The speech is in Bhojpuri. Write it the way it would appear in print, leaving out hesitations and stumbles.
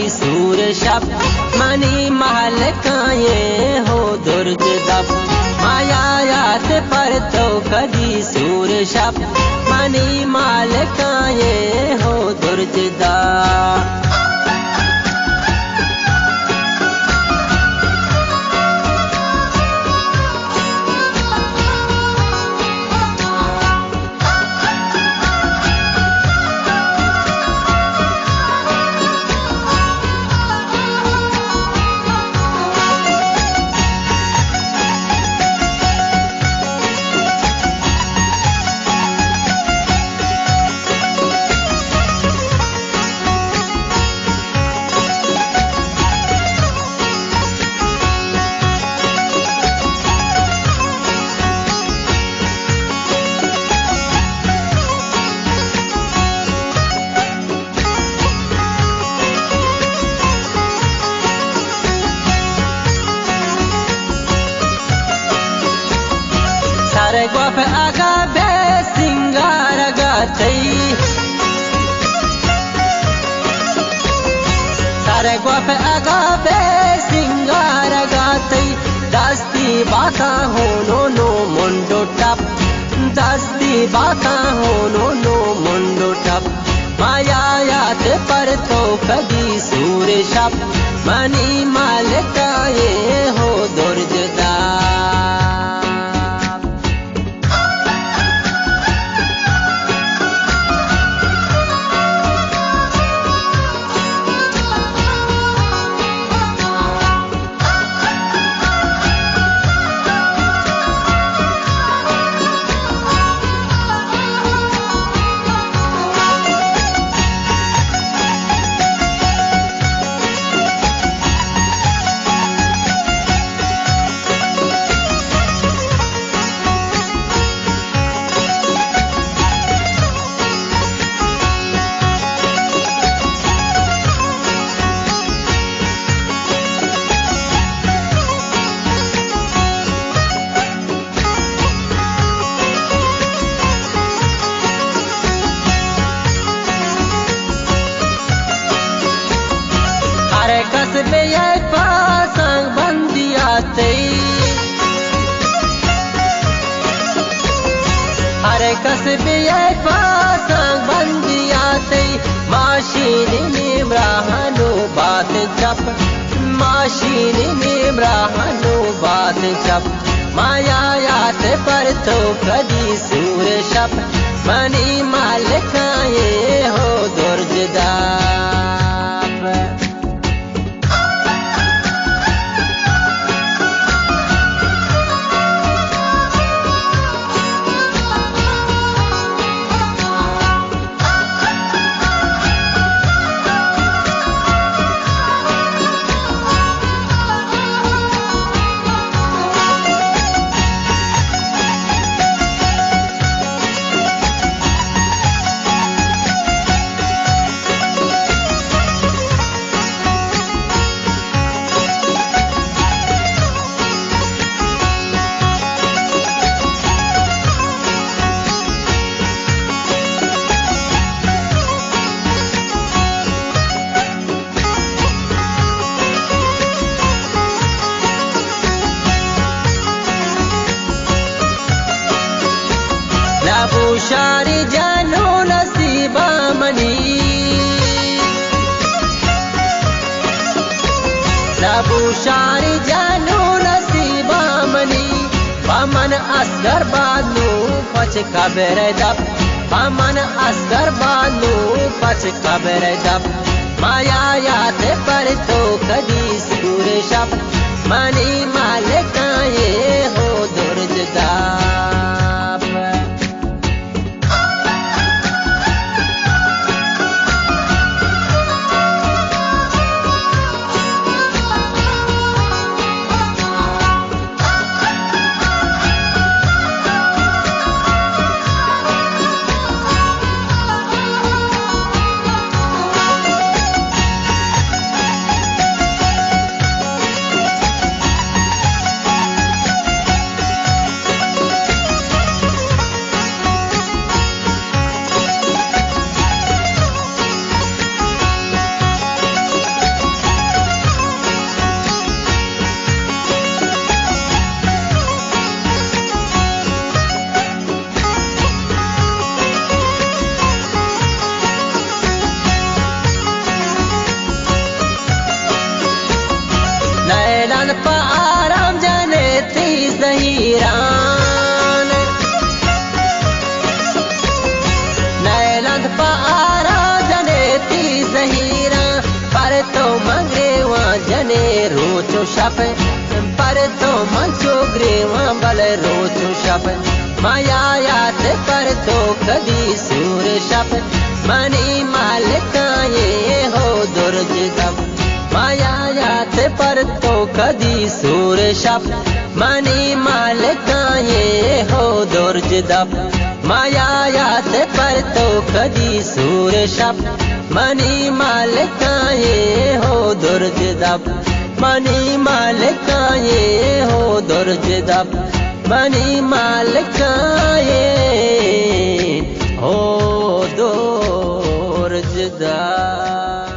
कदी सूर शप मनी महल काये हो दुर्ज दब माया याद पर तो कदी सूर शप मनी महल काये हो दुर्ज दब सारे गोप आगा बे सिंगार गातई सारे गोप आगा बे सिंगार गातई दस्ती बाका होनो नो मुंडो टप दस्ती बाका होनो नो मुंडो टप माया याद पर तो कदी सूर शप मनी मालकाये हो दुर्जदा हरे कसबे पासंग बंदियाते हरे कसबे पासंग बंदियाते माशीनी निम्राहनु बात चप माशीनी निम्राहनु बात चप माया याद पर तो कदी सूर शप मनी मालकाये हो दुर्जदा लाबुशारी जानो नसीबा मनी लाबुशारी जानो नसीबा मनी पामन असगर बानू पच कबर दब पामन असगर बानू पच कबर दब माया याद पर तो कदी सूर शप मनी मालकाये हो दुर्जदा shape parto mancho grema bal rocho shape maya ya te parto kadi sur shape mani malika ye ho durj dab maya ya te parto kadi sur shape mani malika ye ho durj dab maya ya te parto kadi sur shape mani malika ye ho durj dab mani malika ye ho durj dab mani malika ye ho durj dab